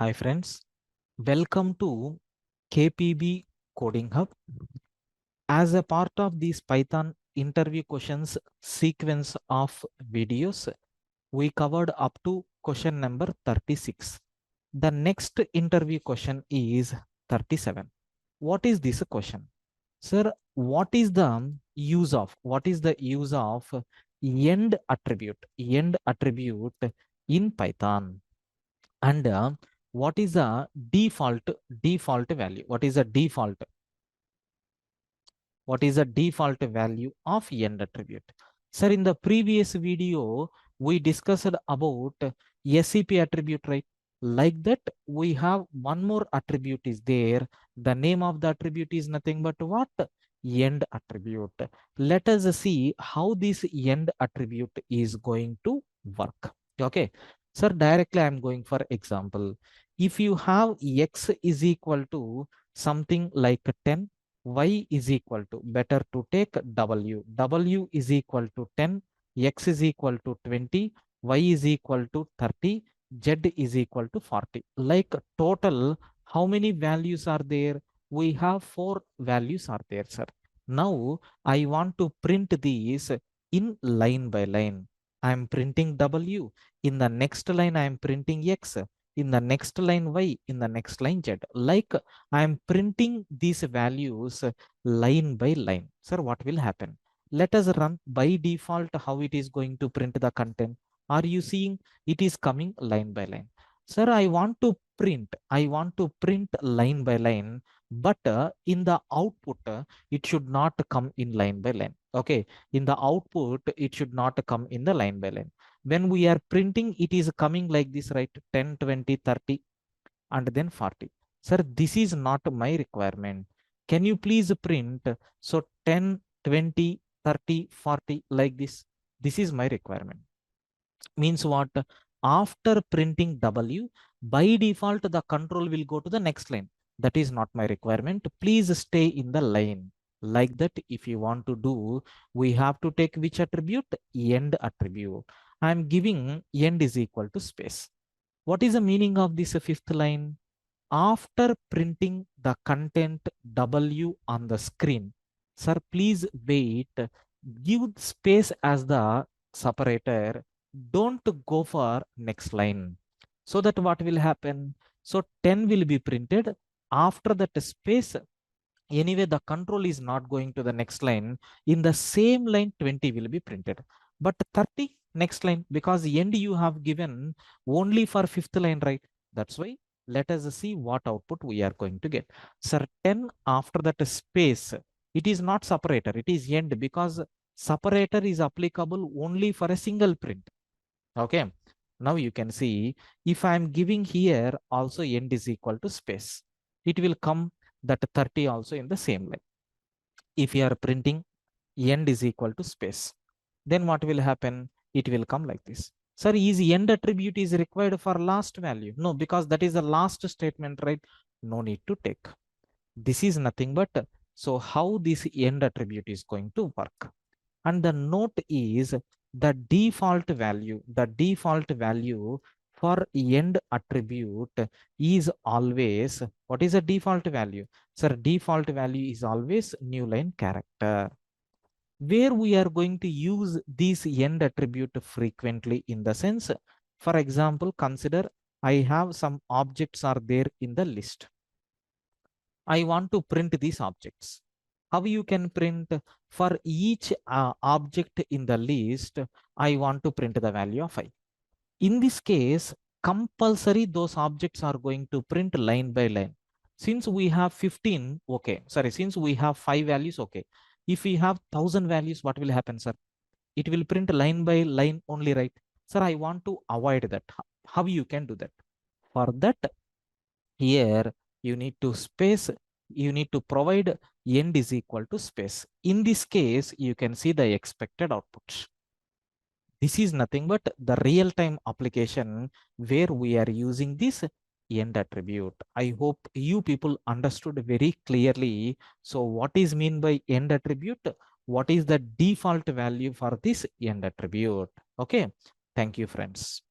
Hi friends, welcome to KPB Coding Hub. As a part of this Python interview questions sequence of videos, we covered up to question number 36. The next interview question is 37. What is this question? Sir, what is the use of end attribute in Python? And what is the default value? What is the default value of end attribute? Sir, in the previous video we discussed about SCP attribute, right? Like that, we have one more attribute is there. The name of the attribute is nothing but what? End attribute. Let us see how this end attribute is going to work. Okay, sir, directly I am going for example. If you have x is equal to something like 10, y is equal to, better to take w is equal to 10, x is equal to 20, y is equal to 30, z is equal to 40. Like total, how many values are there? We have 4 values are there, sir. Now I want to print these in line by line. I am printing w. In the next line, I am printing x. In the next line, y. In the next line, z. Like I am printing these values line by line. Sir, what will happen? Let us run by default how it is going to print the content. Are you seeing it is coming line by line? Sir, I want to print line by line, but in the output, it should not come in line by line. Okay, in the output, it should not come in the line by line. When we are printing, it is coming like this, right? 10, 20, 30, and then 40. Sir, this is not my requirement. Can you please print so 10, 20, 30, 40 like this? This is my requirement. Means what? After printing w, by default the control will go to the next line. That is not my requirement. Please stay in the line. Like that, if you want to do, we have to take which attribute? End attribute. I am giving end is equal to space. What is the meaning of this fifth line? After printing the content w on the screen, sir, please wait, give space as the separator, don't go for next line. So that what will happen? So 10 will be printed. After that space, anyway the control is not going to the next line. In the same line 20 will be printed, but 30 next line, because end you have given only for fifth line, right? That's why let us see what output we are going to get. Sir, 10 after that space, it is not separator, it is end, because separator is applicable only for a single print. Okay, now you can see, if I am giving here also end is equal to space, it will come that 30 also in the same line. If you are printing end is equal to space, then what will happen? It will come like this. Sir, is end attribute is required for last value? No, because that is the last statement, right? No need to take. This is nothing but, so how this end attribute is going to work? And the note is the default value for end attribute is always, what is the default value? Sir, default value is always new line character. Where we are going to use this end attribute frequently in the sense, for example, consider I have some objects are there in the list. I want to print these objects. How you can print? For each object in the list, I want to print the value of I. In this case, compulsory those objects are going to print line by line. Since we have 15, okay, sorry, since we have 5 values, okay. If we have 1000 values, what will happen, sir? It will print line by line only, right? Sir, I want to avoid that. How you can do that? For that, here you need to space, you need to provide end is equal to space. In this case, you can see the expected output. This is nothing but the real-time application where we are using this end attribute. I hope you people understood very clearly. So what is mean by end attribute? What is the default value for this end attribute? Okay. Thank you, friends.